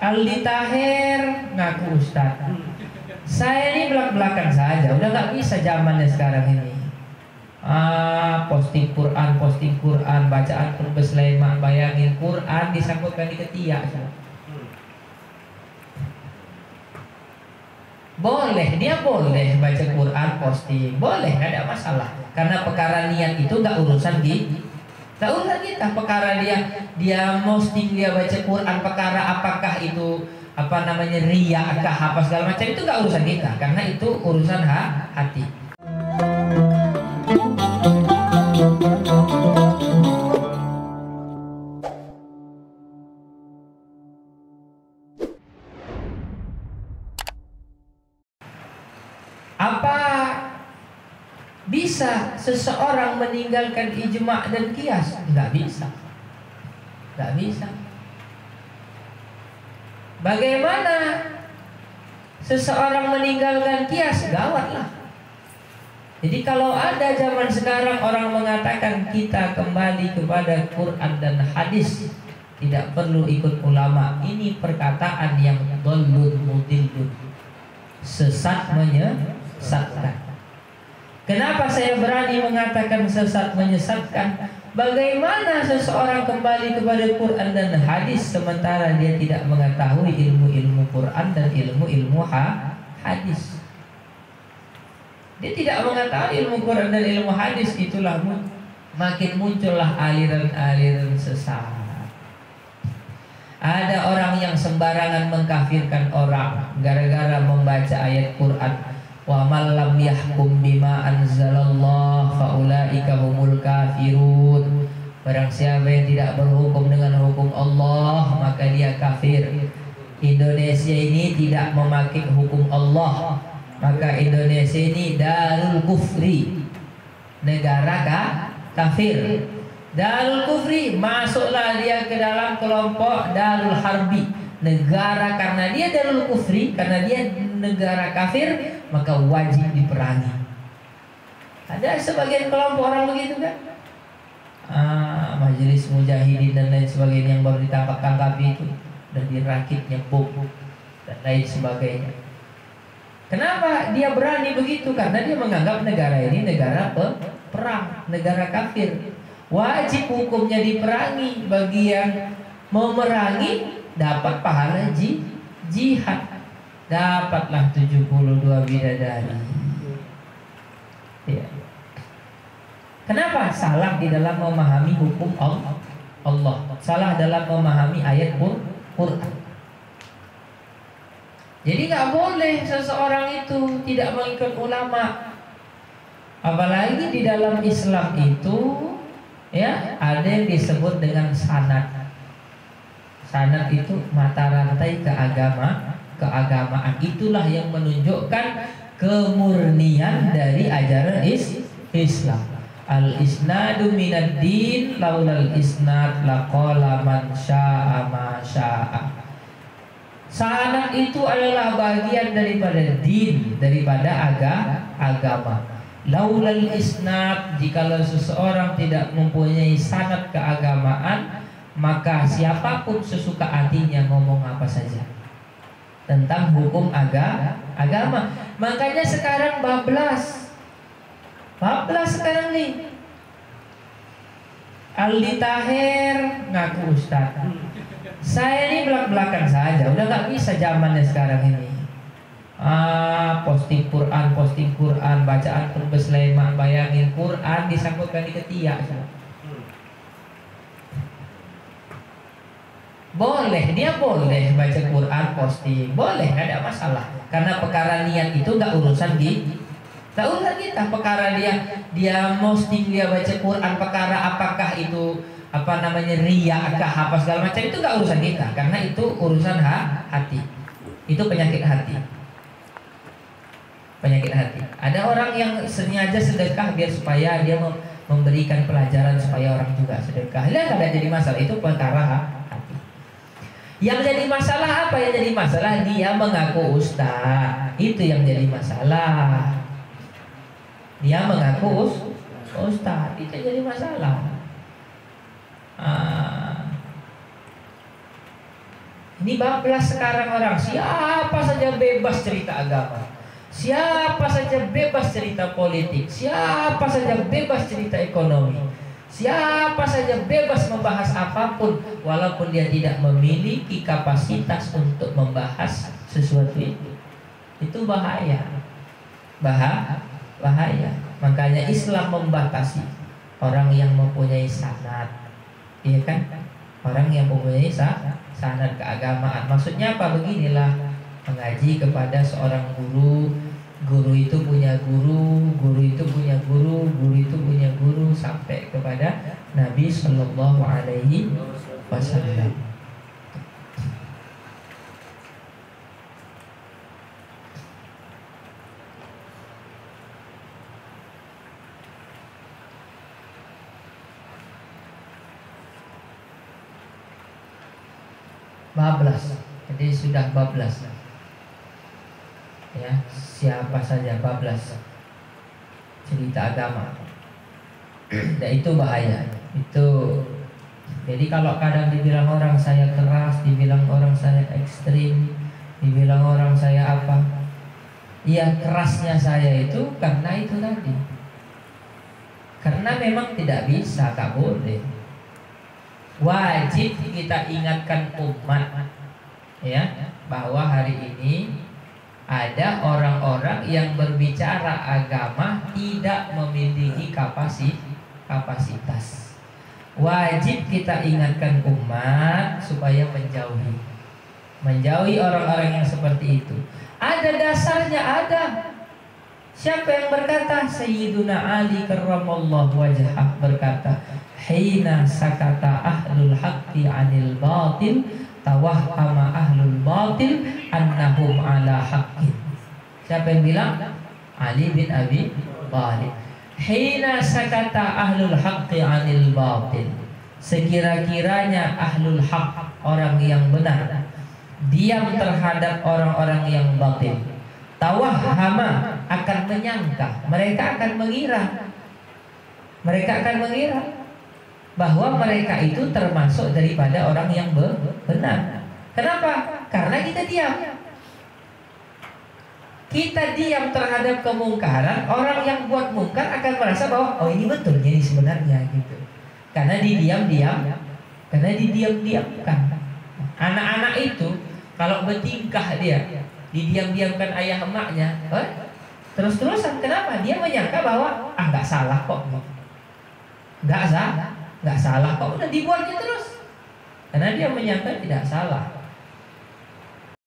Aldi Taher ngaku ustaz. Saya ini belak-belakan saja, udah nggak bisa zamannya sekarang ini. Posting Quran, bacaan turbes lema, bayangin Quran disangkutkan di ketiak. Boleh, dia boleh baca Quran posting, boleh, nggak ada masalah. Karena perkara niat itu nggak urusan kita. Perkara dia posting, dia baca Quran, perkara apakah itu riya kah apa segala macam, itu nggak urusan kita, karena itu urusan hati. Apa bisa seseorang meninggalkan ijma' dan qiyas? Nggak bisa. Bagaimana seseorang meninggalkan qiyas? Gawatlah. Jadi kalau ada zaman sekarang orang mengatakan kita kembali kepada Quran dan hadis, tidak perlu ikut ulama, ini perkataan yang dhallun mudillun, sesat menyesatkan. Kenapa saya berani mengatakan sesat menyesatkan? Bagaimana seseorang kembali kepada Quran dan hadis sementara dia tidak mengetahui ilmu-ilmu Quran dan ilmu-ilmu hadis? Dia tidak mengetahui ilmu Quran dan ilmu hadis, itulah makin muncullah aliran-aliran sesat. Ada orang yang sembarangan mengkafirkan orang gara-gara membaca ayat Quran. Wa man lam yahkum bima anzalallah faulaika humul kafirun. Barang siapa yang tidak berhukum dengan hukum Allah, maka dia kafir. Indonesia ini tidak memakai hukum Allah, maka Indonesia ini darul kufri, negara kafir. Darul kufri, masuklah dia ke dalam kelompok darul harbi, negara karena dia darul kufri, karena dia negara kafir, maka wajib diperangi. Ada sebagian kelompok orang begitu kan? Majelis Mujahidin dan lain sebagainya yang baru ditangkap itu dan dirakitnya bom dan lain sebagainya. Kenapa dia berani begitu? Karena dia menganggap negara ini negara perang, negara kafir. Wajib hukumnya diperangi. Bagi yang memerangi dapat pahala jihad. Dapatlah 72 bidadari. Ya. Kenapa? Salah di dalam memahami hukum Allah. Salah dalam memahami ayat Quran. Jadi nggak boleh seseorang itu tidak mengikut ulama. Apalagi di dalam Islam itu, ya, ada yang disebut dengan sanad. Sanad itu mata rantai keagamaan. Itulah yang menunjukkan kemurnian dari ajaran Islam. Al-isnadu minad din, laulal isnad laqala man syaa ma syaa. Sanad itu adalah bagian daripada din, daripada agama. Laulal isnad, jikalau seseorang tidak mempunyai sanad keagamaan, maka siapapun sesuka hatinya ngomong apa saja tentang hukum agama. Makanya sekarang bablas sekarang nih. Aldi Taher ngaku ustaz. Saya ini belak-belakan saja, udah nggak bisa zamannya sekarang ini. Posting Quran, bacaan turbes lema, bayangin Quran disangkutkan di ketiak. Boleh, dia boleh baca Quran posting, boleh, nggak ada masalah. Karena perkara niat itu nggak urusan kita. Perkara dia posting, dia baca Quran, perkara apakah itu riya kah apa segala macam, itu nggak urusan kita, karena itu urusan hati. Itu penyakit hati. Ada orang yang sengaja sedekah biar supaya dia memberikan pelajaran supaya orang juga sedekah. Lihat, nggak jadi masalah, itu perkara hati. Yang jadi masalah apa? Yang jadi masalah dia mengaku ustaz. Itu yang jadi masalah. Dia mengaku ustaz, itu jadi masalah. Ini bablas sekarang orang, siapa saja bebas cerita agama, siapa saja bebas cerita politik, siapa saja bebas cerita ekonomi, siapa saja bebas membahas apapun, walaupun dia tidak memiliki kapasitas untuk membahas sesuatu itu. Itu bahaya, bahaya. Makanya Islam membatasi orang yang mempunyai sanad, iya kan? Orang yang mempunyai sanad keagamaan. Maksudnya apa? Beginilah, mengaji kepada seorang guru, guru itu punya guru, guru itu punya guru, guru itu punya guru, sampai kepada Nabi Shallallahu Alaihi Wasallam. Bablas, jadi sudah bablas. Ya, siapa saja bablas cerita agama. Dan itu bahaya. Itu jadi kalau kadang dibilang orang saya keras, dibilang orang saya ekstrim, dibilang orang saya apa? Iya, kerasnya saya itu karena itu tadi. Karena memang tidak bisa, tak boleh. Wajib kita ingatkan umat, ya, bahwa hari ini ada orang-orang yang berbicara agama tidak memiliki kapasitas. Wajib kita ingatkan umat supaya menjauhi orang-orang yang seperti itu. Ada dasarnya, ada. Siapa yang berkata? Sayyiduna Ali karramallahu wajhah berkata, hina sakata ahlul haqqi anil batil tawahhama ahlul batil annahum ala haqqin. Siapa yang bilang? Ali bin Abi Thalib. Hina sakata ahlul haqqi anil batil, sekira-kiranya ahlul haq, orang yang benar, diam terhadap orang-orang yang batil, tawahhama, akan menyangka, mereka akan mengira bahwa mereka itu termasuk daripada orang yang benar. Kenapa? Karena kita diam. Kita diam terhadap kemungkaran, orang yang buat mungkar akan merasa bahwa oh ini betul, ini sebenarnya gitu. Karena didiamkan. Anak-anak itu kalau bertingkah dia didiam-diamkan ayah emaknya, terus-terusan, kenapa? Dia menyangka bahwa nggak salah kok, nggak salah kok, udah dibuatnya terus, karena dia menyangka tidak salah.